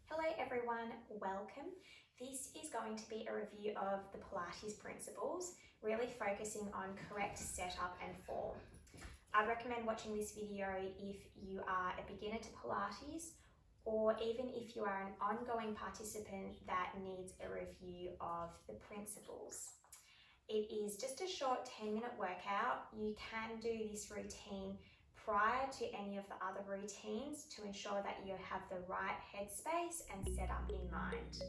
Hello everyone, welcome. This is going to be a review of the Pilates principles, really focusing on correct setup and form. I'd recommend watching this video if you are a beginner to Pilates or even if you are an ongoing participant that needs a review of the principles. It is just a short 10-minute workout. You can do this routine prior to any of the other routines to ensure that you have the right headspace and setup in mind.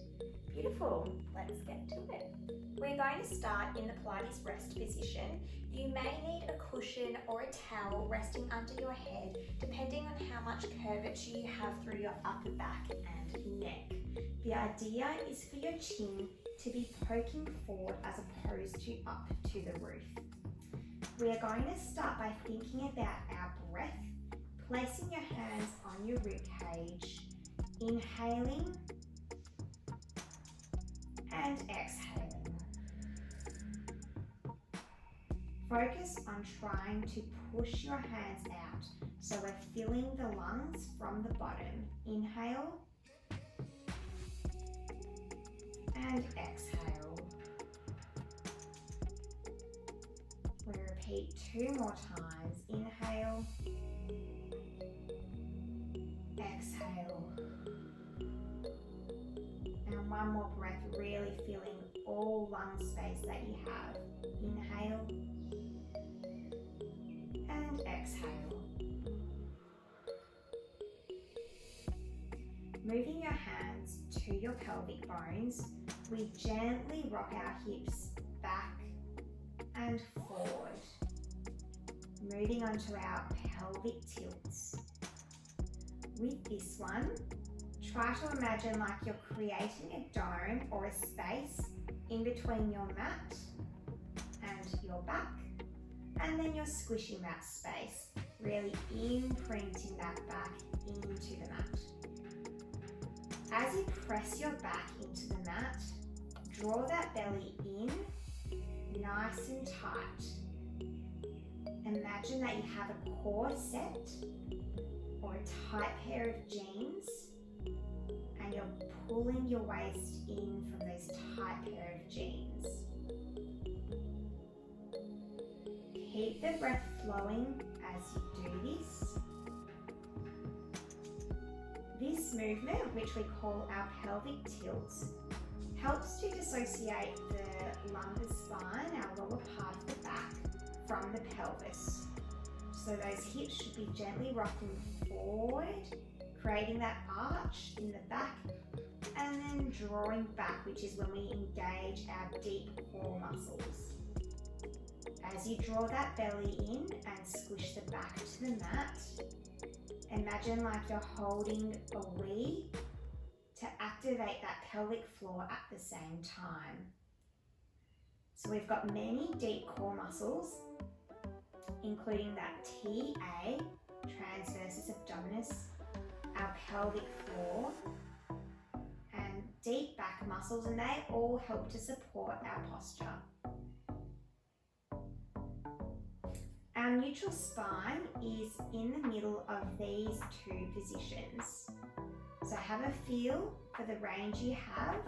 Beautiful, let's get to it. We're going to start in the Pilates rest position. You may need a cushion or a towel resting under your head, depending on how much curvature you have through your upper back and neck. The idea is for your chin to be poking forward as opposed to up to the roof. We are going to start by thinking about our breath, placing your hands on your rib cage, inhaling and exhaling. Focus on trying to push your hands out so we're filling the lungs from the bottom. Inhale and exhale. We repeat 2 more times. Inhale, exhale. And one more breath, really feeling all lung space that you have. Inhale and exhale. Moving your hands to your pelvic bones, we gently rock our hips back and forward, moving onto our pelvic tilts. With this one, try to imagine like you're creating a dome or a space in between your mat and your back, and then you're squishing that space, really imprinting that back into the mat. As you press your back into the mat, draw that belly in nice and tight. Imagine that you have a core set or a tight pair of jeans and you're pulling your waist in from those tight pair of jeans. Keep the breath flowing as you do this. This movement, which we call our pelvic tilts, helps to dissociate the lumbar spine, our lower part of the back, from the pelvis. So those hips should be gently rocking forward, creating that arch in the back, and then drawing back, which is when we engage our deep core muscles. As you draw that belly in and squish the back to the mat, imagine like you're holding a Wii to activate that pelvic floor at the same time. So we've got many deep core muscles, including that TA, transversus abdominis, our pelvic floor, and deep back muscles, and they all help to support our posture. Our neutral spine is in the middle of these 2 positions. So have a feel for the range you have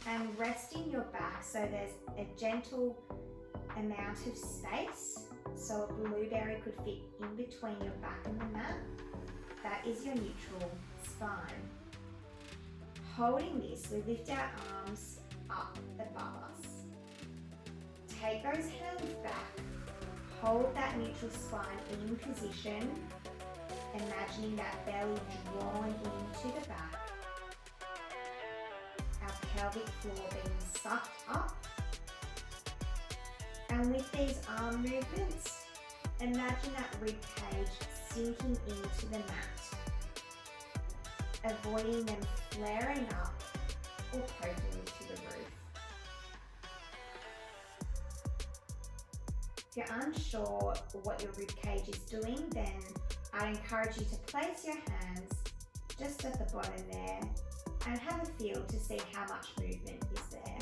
and resting your back so there's a gentle amount of space so a blueberry could fit in between your back and the mat. That is your neutral spine. Holding this, we lift our arms up above us. Take those hands back. Hold that neutral spine in position, imagining that belly drawn into the back, our pelvic floor being sucked up. And with these arm movements, imagine that rib cage sinking into the mat, avoiding them flaring up or poking into the roof. If you're unsure what your rib cage is doing, then I'd encourage you to place your hands just at the bottom there and have a feel to see how much movement is there.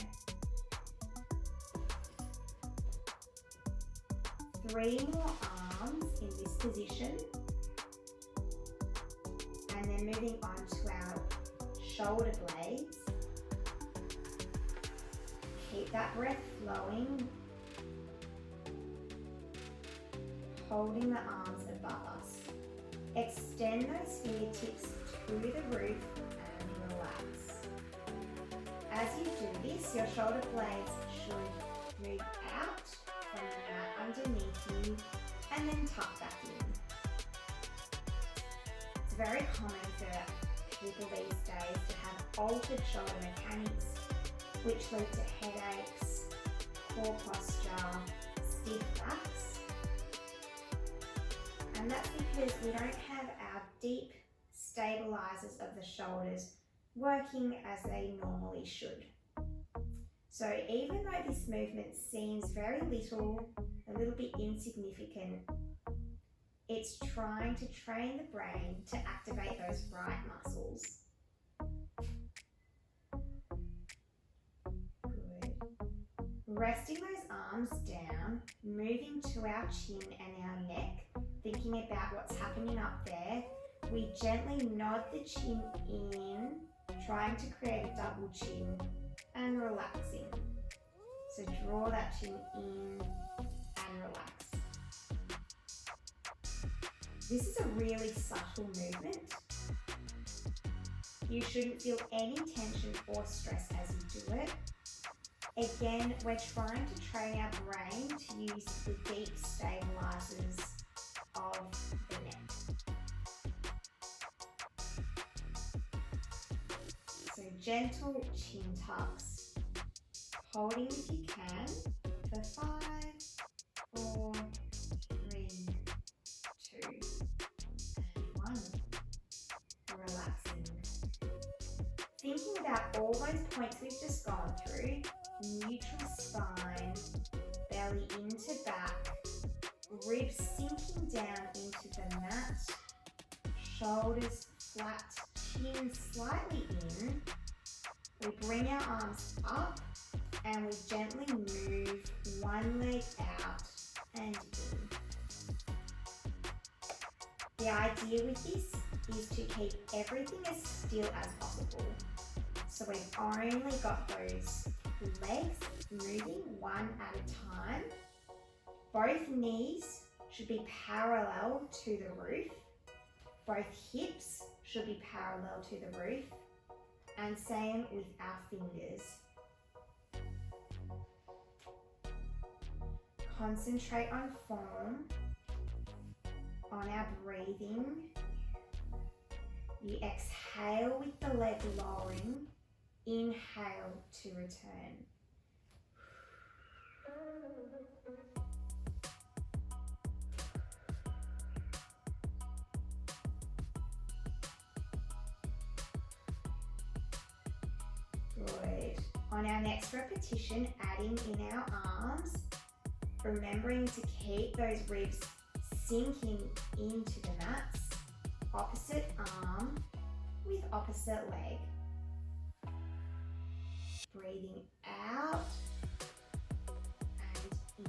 3 more arms in this position, and then moving on to our shoulder blades. Keep that breath flowing, holding the arms above us. Extend those fingertips to the roof and relax. As you do this, your shoulder blades should move out from the mat underneath you and then tuck back in. It's very common for people these days to have altered shoulder mechanics, which lead to headaches, poor posture, stiff backs. And that's because we don't have our deep stabilizers of the shoulders working as they normally should. So even though this movement seems very little, a little bit insignificant, it's trying to train the brain to activate those right muscles. Good. Resting those arms down, moving to our chin and our neck, thinking about what's happening up there, we gently nod the chin in, trying to create a double chin and relaxing. So draw that chin in and relax. This is a really subtle movement. You shouldn't feel any tension or stress as you do it. Again, we're trying to train our brain to use the deep stabilizers of the neck. So gentle chin tucks, holding if you can for 5, 4, 3, 2, and 1. Relaxing. Thinking about all those points we've just gone through, neutral spine, belly into back, ribs sinking down into the mat, shoulders flat, chin slightly in. We bring our arms up and we gently move one leg out and in. The idea with this is to keep everything as still as possible. So we've only got those legs moving one at a time. Both knees should be parallel to the roof. Both hips should be parallel to the roof. And same with our fingers. Concentrate on form, on our breathing. You exhale with the leg lowering, inhale to return. Good. On our next repetition, adding in our arms, remembering to keep those ribs sinking into the mats, opposite arm with opposite leg. Breathing out and in.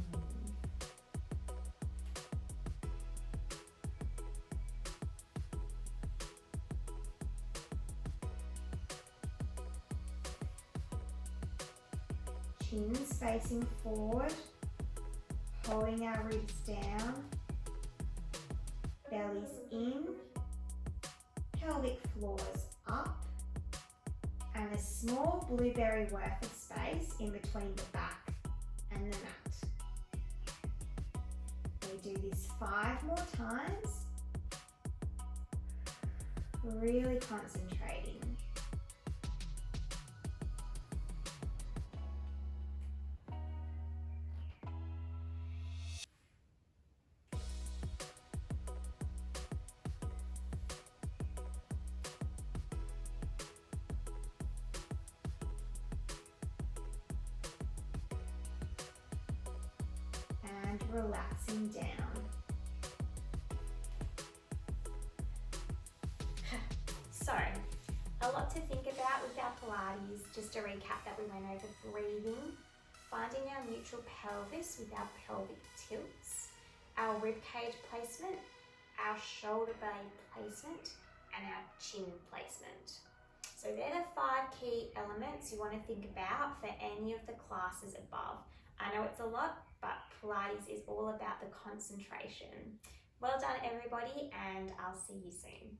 Chins facing forward, holding our ribs down, bellies in, pelvic floors up, and a small blueberry worth of space in between the back and the mat. We do this 5 more times, really concentrating. And relaxing down. So, a lot to think about with our Pilates. Just a recap that we went over: breathing, finding our neutral pelvis with our pelvic tilts, our rib cage placement, our shoulder blade placement, and our chin placement. So they're the 5 key elements you want to think about for any of the classes above. I know it's a lot, but Pilates is all about the concentration. Well done everybody, and I'll see you soon.